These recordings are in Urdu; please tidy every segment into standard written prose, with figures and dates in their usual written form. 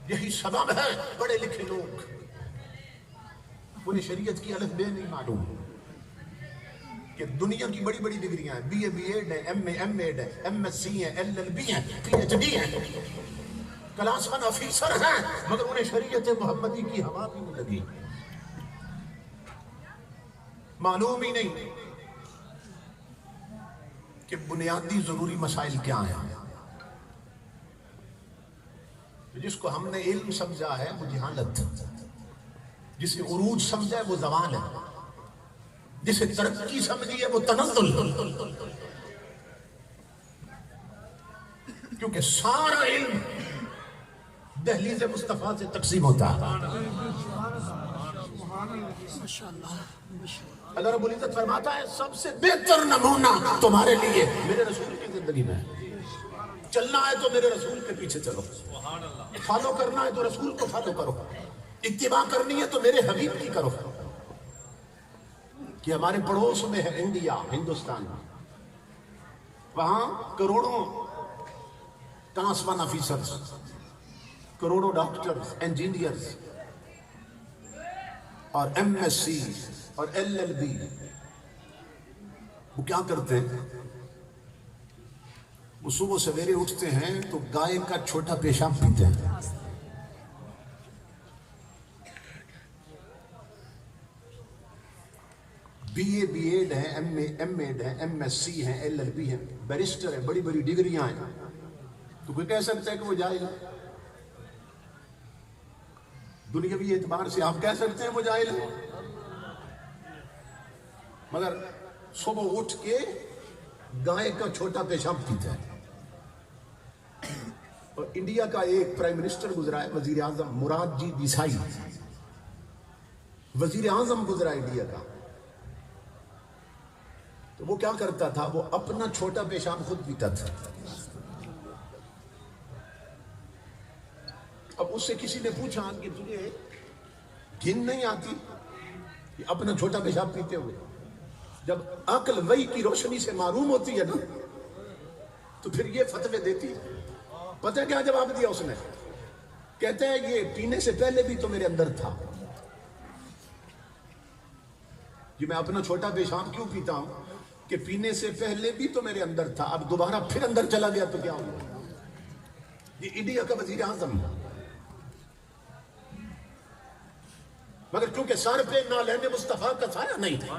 یہی سبب ہے بڑے لکھے لوگ انہیں شریعت کی الف بے نہیں معلوم کہ دنیا کی بڑی بڑی ڈگریاں ہیں، بی اے بی ایڈ ہے، ایم اے ایم ایڈ ہے، ایم ایس سی ہے، ایل ایل بی ہے، پی ایچ ڈی ہے، کلاس ون آفیسر ہیں، مگر انہیں شریعت محمدی کی ہوا بھی نہیں لگی، معلوم ہی نہیں کہ بنیادی ضروری مسائل کیا ہیں۔ جس کو ہم نے علم سمجھا ہے وہ جہالت، جسے عروج سمجھا ہے وہ زوال ہے، جسے ترقی سمجھی ہے وہ تنزل، کیونکہ سارا علم دہلیز مصطفیٰ سے تقسیم ہوتا ہے۔ اللہ رب العزت فرماتا ہے سب سے بہتر نمونہ تمہارے لیے میرے رسول کی زندگی میں ہے، چلنا ہے تو میرے رسول کے پیچھے چلو، فالو کرنا ہے تو رسول کو فالو کرو، اتباع کرنی ہے تو میرے حبیب کی کرو۔ کہ ہمارے پڑوس میں ہے انڈیا، ہندوستان، وہاں کروڑوں کلاس ون آفیسرز، کروڑوں ڈاکٹرز، انجینئرز اور ایم ایس سی اور ایل ایل بی، وہ کیا کرتے ہیں؟ وہ صبح سویرے اٹھتے ہیں تو گائے کا چھوٹا پیشاب پیتے ہیں، بی اے بی ایڈ ہے، ایم ایڈ ہے، ایم ایس سی ہے، ایل ایل بی ہے، بیرسٹر ہے، بڑی بڑی ڈگریاں ہیں، تو کوئی کہہ سکتا ہے کہ وہ جاہل ہے؟ دنیاوی اعتبار سے آپ کہہ سکتے ہیں وہ جاہل ہے، مگر صبح اٹھ کے گائے کا چھوٹا پیشاب پیتا ہے۔ اور انڈیا کا ایک پرائم منسٹر گزرا ہے، وزیر اعظم مراد جی دیسائی، وزیر اعظم گزرا انڈیا کا، تو وہ کیا کرتا تھا؟ وہ اپنا چھوٹا پیشاب خود پیتا تھا۔ اب اس سے کسی نے پوچھا کہ تجھے گھن نہیں آتی کہ اپنا چھوٹا پیشاب پیتے ہوئے؟ جب عقل وحی کی روشنی سے معروم ہوتی ہے نا تو پھر یہ فتوے دیتی ہے۔ پتہ ہے کیا جواب دیا اس نے؟ کہتے ہیں یہ پینے سے پہلے بھی تو میرے اندر تھا، جی میں اپنا چھوٹا پیشاب کیوں پیتا ہوں؟ کہ پینے سے پہلے بھی تو میرے اندر تھا، اب دوبارہ پھر اندر چلا گیا تو کیا ہوگا؟ یہ انڈیا کا وزیر اعظم، مگر کیونکہ سر پہ نالین مصطفیٰ کا سایہ نہیں تھا،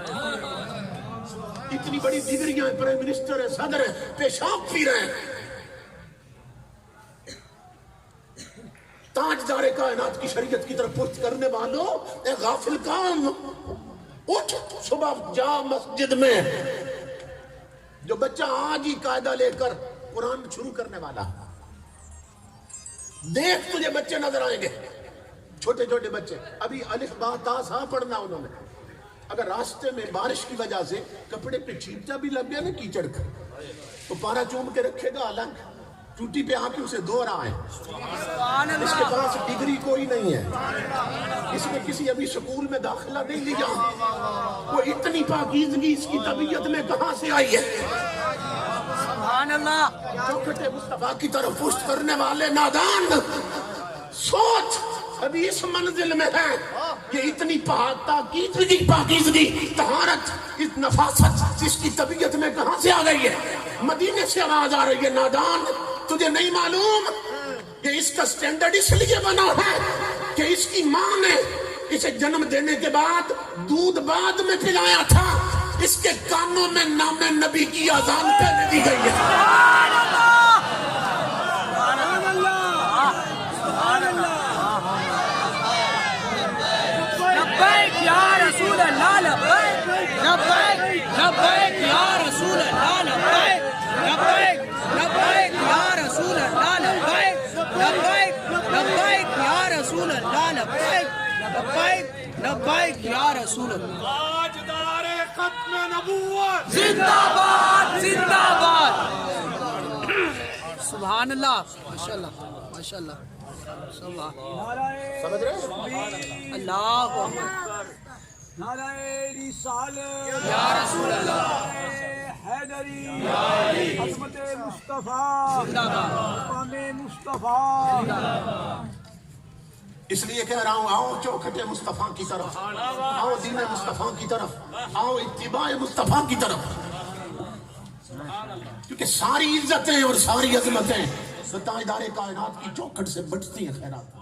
اتنی بڑی ڈگریاں ہیں، پرائم منسٹر ہے، صدر ہے، پیشاب پی رہے ہیں۔ تاجدار کائنات کی شریعت کی طرف پشت کرنے والوں، اے غافل کام، اٹھ صبح جا مسجد میں۔ جو بچہ آج ہی قاعدہ لے کر قرآن شروع کرنے والا، دیکھ تجھے بچے نظر آئیں گے، چھوٹے چھوٹے بچے، ابھی الف با تا سا پڑھنا انہوں نے، اگر راستے میں بارش کی وجہ سے کپڑے پہ چھینٹا بھی لگ گیا نا کیچڑ کا، تو پارا چوم کے رکھے گا الگ، ٹوٹی پہ آ کے اسے دھو رہا ہے۔ اس کے پاس ڈگری کوئی نہیں ہے، اس نے کسی ابھی سکول میں داخلہ نہیں لیا، وہ اتنی پاکیزگی اس کی طبیعت میں کہاں سے آئی ہے؟ سبحان اللہ۔ چوکھٹے مصطفیٰ کی طرف پشت کرنے والے نادان، سوچ ابھی اس منزل میں ہے کہ اتنی پاکیزگی، طہارت، اس نفاست اس کی طبیعت میں کہاں سے آ گئی ہے؟ مدینے سے آواز آ رہی ہے، نادان تجھے نہیں معلوم کہ اس کا سٹینڈرڈ اس لیے بنا ہے کہ اس کی ماں نے اسے جنم دینے کے بعد دودھ بعد میں پلایا تھا، اس کے کانوں میں نام نبی کی اذان پہلے دی گئی ہے۔ سبحان اللہ، سبحان اللہ، سبحان اللہ۔ لبیک یا رسول اللہ، لبیک لبیک لبیک یا رسول اللہ، لبیک لبیک لبیک یا رسول اللہ، لبیک لبیک لبیک یا رسول اللہ، لبیک لبیک لبیک یا رسول اللہ۔ تاجدار ختم نبوت زندہ باد، زندہ باد۔ سبحان اللہ، ماشاء اللہ، ماشاء اللہ، سمجھ رہے؟ اللہ اکبر۔ نعرہ رسالت یا رسول اللہ، حیدری، عظمت مصطفیٰ، زندہ باد، مقام مصطفیٰ۔ اس لیے کہہ رہا ہوں آؤ چوکھٹ مصطفیٰ کی طرف، آؤ دین مصطفیٰ کی طرف، آؤ اتباع مصطفیٰ کی طرف، کیونکہ ساری عزتیں اور ساری عظمتیں تاجدار کائنات کی چوکھٹ سے بچتی ہیں. خیرات